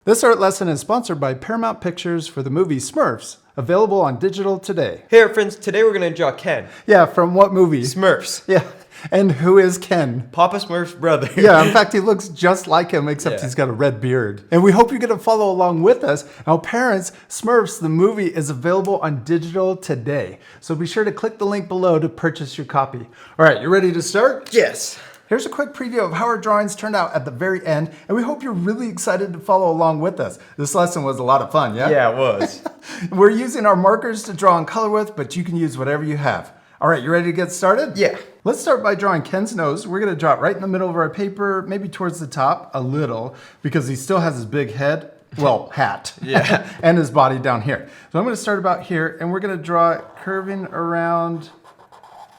This art lesson is sponsored by Paramount Pictures for the movie Smurfs, available on digital today. Hey friends, today we're going to draw Ken. Yeah, from what movie? Smurfs. Yeah, and who is Ken? Papa Smurf's brother. Yeah, in fact, he looks just like him, except Yeah. he's got a red beard. And we hope you're going to follow along with us. Now, parents, Smurfs, the movie, is available on digital today. So be sure to click the link below to purchase your copy. All right, you ready to start? Yes. Here's a quick preview of how our drawings turned out at the very end, and we hope you're really excited to follow along with us. This lesson was a lot of fun, yeah? Yeah, it was. We're using our markers to draw and color with, but you can use whatever you have. All right, you ready to get started? Yeah. Let's start by drawing Ken's nose. We're gonna draw it right in the middle of our paper, maybe towards the top a little, because he still has his big head, well, hat, Yeah. and his body down here. So I'm gonna start about here, and we're gonna draw it curving around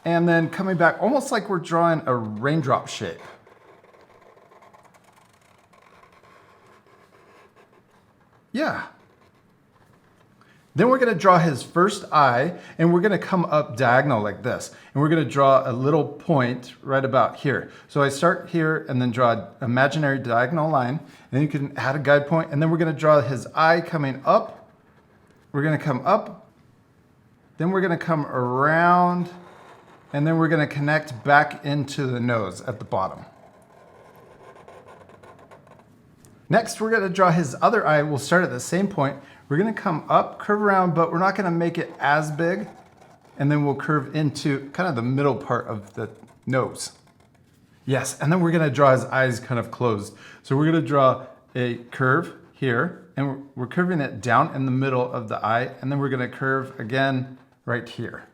and then coming back almost like we're drawing a raindrop shape. Yeah. Then we're gonna draw his first eye, and we're gonna come up diagonal like this. And we're gonna draw a little point right about here. So I start here and then draw an imaginary diagonal line. And then you can add a guide point, and then we're gonna draw his eye coming up. We're gonna come up, then we're gonna come around, and then we're gonna connect back into the nose at the bottom. Next, we're gonna draw his other eye. We'll start at the same point. We're gonna come up, curve around, but we're not gonna make it as big. And then we'll curve into kind of the middle part of the nose. Yes, and then we're gonna draw his eyes kind of closed. So we're gonna draw a curve here, and we're curving it down in the middle of the eye, and then we're gonna curve again right here.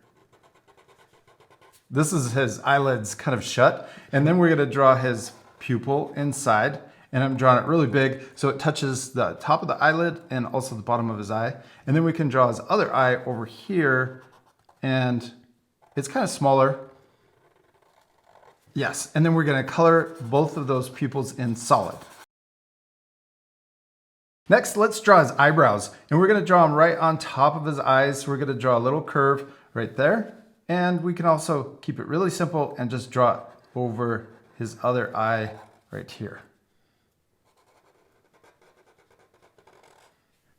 This is his eyelids kind of shut, and then we're gonna draw his pupil inside, and I'm drawing it really big so it touches the top of the eyelid and also the bottom of his eye. And then we can draw his other eye over here, and it's kind of smaller. Yes, and then we're gonna color both of those pupils in solid. Next, let's draw his eyebrows, and we're gonna draw them right on top of his eyes. So we're gonna draw a little curve right there. And we can also keep it really simple and just draw it over his other eye right here.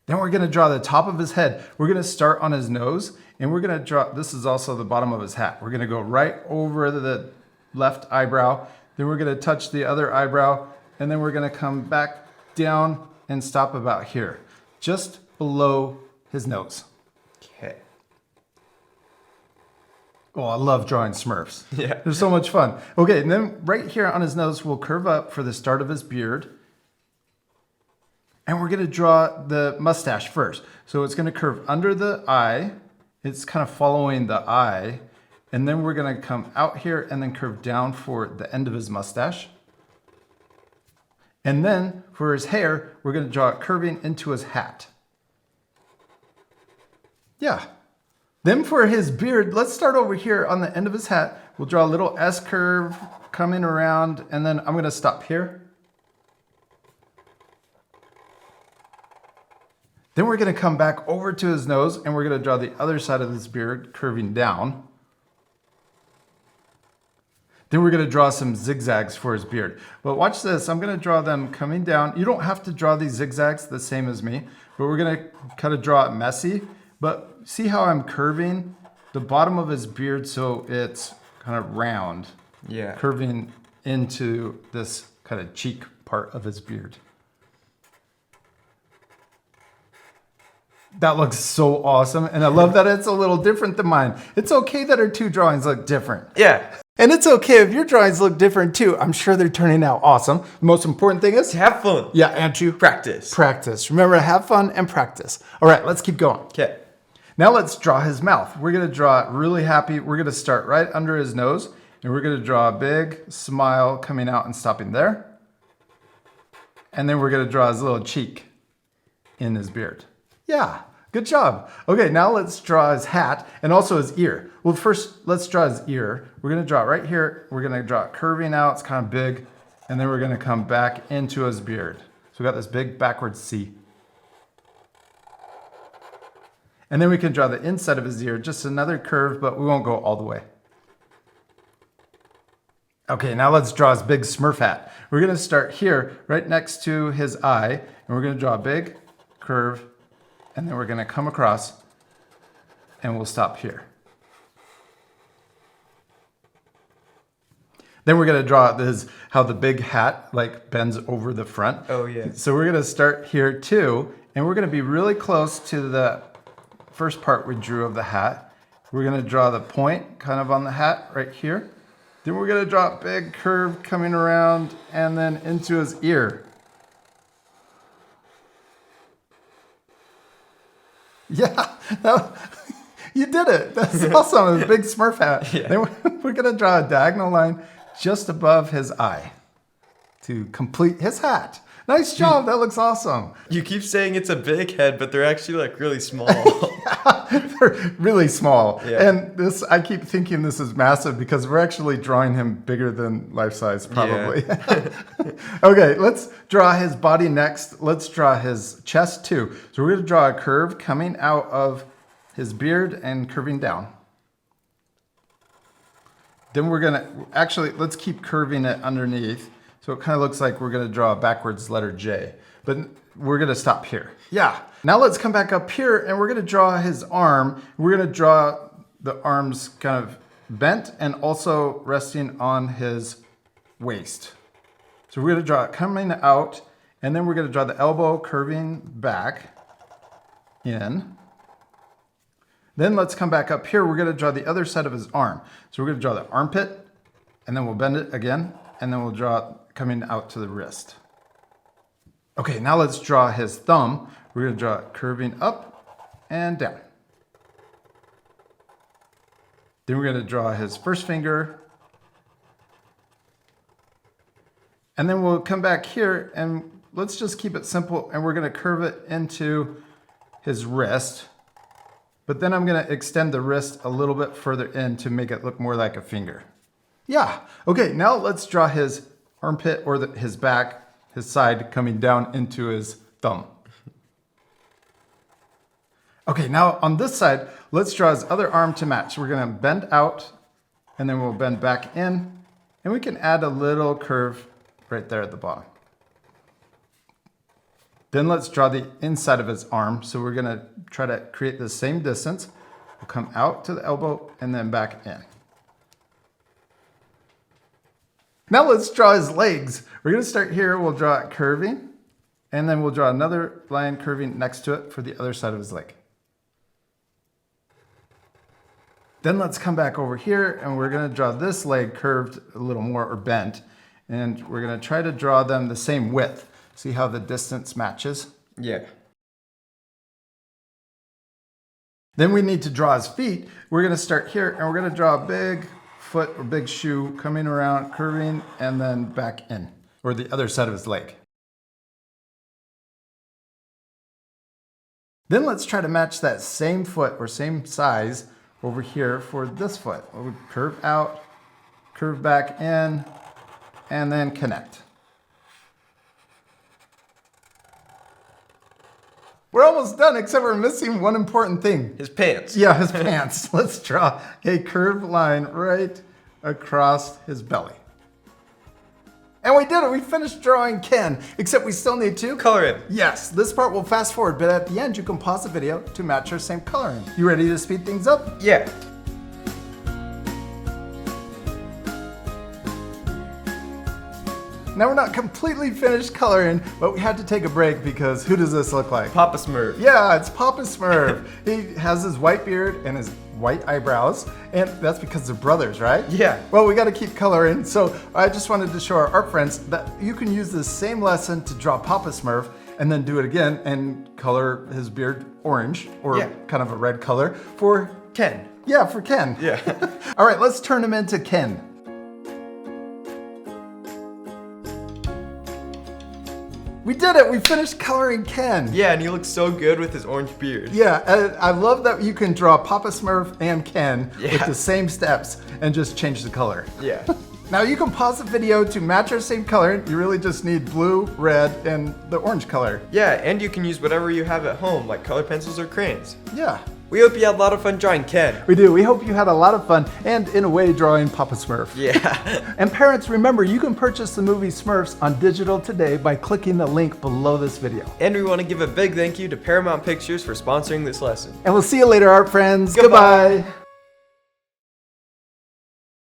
Then we're gonna draw the top of his head. We're gonna start on his nose, and we're gonna draw, this is also the bottom of his hat. We're gonna go right over the left eyebrow, then we're gonna touch the other eyebrow, and then we're gonna come back down and stop about here, just below his nose. Okay. Oh, I love drawing Smurfs. Yeah. They're so much fun. Okay, and then right here on his nose, we'll curve up for the start of his beard. And we're gonna draw the mustache first. So it's gonna curve under the eye. It's kind of following the eye. And then we're gonna come out here and then curve down for the end of his mustache. And then for his hair, we're gonna draw it curving into his hat. Yeah. Then for his beard, let's start over here on the end of his hat. We'll draw a little S curve coming around, and then I'm gonna stop here. Then we're gonna come back over to his nose, and we're gonna draw the other side of his beard curving down. Then we're gonna draw some zigzags for his beard. But watch this, I'm gonna draw them coming down. You don't have to draw these zigzags the same as me, but we're gonna kind of draw it messy. But see how I'm curving the bottom of his beard so it's kind of round, Yeah. curving into this kind of cheek part of his beard. That looks so awesome, and I love that it's a little different than mine. It's okay that our two drawings look different. Yeah. And it's okay if your drawings look different too. I'm sure they're turning out awesome. The most important thing is To have fun. yeah, and to Practice. practice. Remember to have fun and practice. All right, let's keep going. Okay. Now let's draw his mouth. We're gonna draw it really happy. We're gonna start right under his nose, and we're gonna draw a big smile coming out and stopping there. And then we're gonna draw his little cheek in his beard. Yeah, good job. Okay, now let's draw his hat and also his ear. Well, first, let's draw his ear. We're gonna draw it right here. We're gonna draw it curving out, it's kind of big. And then we're gonna come back into his beard. So we got this big backwards C. And then we can draw the inside of his ear, just another curve, but we won't go all the way. Okay, now let's draw his big Smurf hat. We're gonna start here, right next to his eye, And we're going to draw a big curve, and then we're going to come across, and we'll stop here. Then we're going to draw this, how the big hat like bends over the front. Oh, yeah. So we're going to start here too, and we're going to be really close to the first part we drew of the hat. We're going to draw the point kind of on the hat right here. Then we're going to draw a big curve coming around and then into his ear. Yeah, you did it. That's awesome. A big Smurf hat. Yeah. Then we're going to draw a diagonal line just above his eye to complete his hat. Nice job. That looks awesome. You keep saying it's a big head, but they're actually like really small. They're really small. Yeah. And this, I keep thinking this is massive because we're actually drawing him bigger than life size, probably. Yeah. Okay, let's draw his body next. Let's draw his chest too. So we're going to draw a curve coming out of his beard and curving down. Then we're going to, actually, let's keep curving it underneath. So it kind of looks like we're going to draw a backwards letter J. But we're going to stop here. Yeah. Now let's come back up here and we're going to draw his arm. We're going to draw the arms kind of bent and also resting on his waist. So we're going to draw it coming out, and then we're going to draw the elbow curving back in. Then let's come back up here. We're going to draw the other side of his arm. So we're going to draw the armpit, and then we'll bend it again, and then we'll draw it coming out to the wrist. Okay, now let's draw his thumb. We're going to draw it curving up and down. Then we're going to draw his first finger. And then we'll come back here and let's just keep it simple, and we're going to curve it into his wrist. But then I'm going to extend the wrist a little bit further in to make it look more like a finger. Yeah. Okay, now let's draw his armpit or his back, his side coming down into his thumb. Okay, now on this side, let's draw his other arm to match. We're going to bend out, and then we'll bend back in, and we can add a little curve right there at the bottom. Then let's draw the inside of his arm. So we're going to try to create the same distance. We'll come out to the elbow and then back in. Now let's draw his legs. We're going to start here. We'll draw it curving, and then we'll draw another line curving next to it for the other side of his leg. Then let's come back over here, and we're going to draw this leg curved a little more, or bent. And we're going to try to draw them the same width. See how the distance matches? Yeah. Then we need to draw his feet. We're going to start here, and we're going to draw a big foot or big shoe coming around, curving, and then back in, or the other side of his leg. Then let's try to match that same foot or same size over here for this foot. We'll curve out, curve back in, and then connect. We're almost done, except we're missing one important thing. His pants. Yeah, his pants. Let's draw a curved line right across his belly. And we did it. We finished drawing Ken, except we still need to Color him. Yes, this part will fast forward, but at the end you can pause the video to match our same coloring. You ready to speed things up? Yeah. Now we're not completely finished coloring, but we had to take a break because who does this look like? Papa Smurf. Yeah, it's Papa Smurf. He has his white beard and his white eyebrows, and that's because they're brothers, right? Yeah. Well, we got to keep coloring, so I just wanted to show our art friends that you can use this same lesson to draw Papa Smurf and then do it again and color his beard orange or kind of a red color for Ken. Yeah, for Ken. Yeah. All right, let's turn him into Ken. We did it! We finished coloring Ken. Yeah, and he looks so good with his orange beard. Yeah, and I love that you can draw Papa Smurf and Ken with Yeah. the same steps and just change the color. Yeah. Now you can pause the video to match our same color. You really just need blue, red, and the orange color. Yeah, and you can use whatever you have at home, like color pencils or crayons. Yeah. We hope you had a lot of fun drawing Ken. We do. We hope you had a lot of fun and, in a way, drawing Papa Smurf. Yeah. And parents, remember, you can purchase the movie Smurfs on digital today by clicking the link below this video. And we want to give a big thank you to Paramount Pictures for sponsoring this lesson. And we'll see you later, art friends. Goodbye. Goodbye.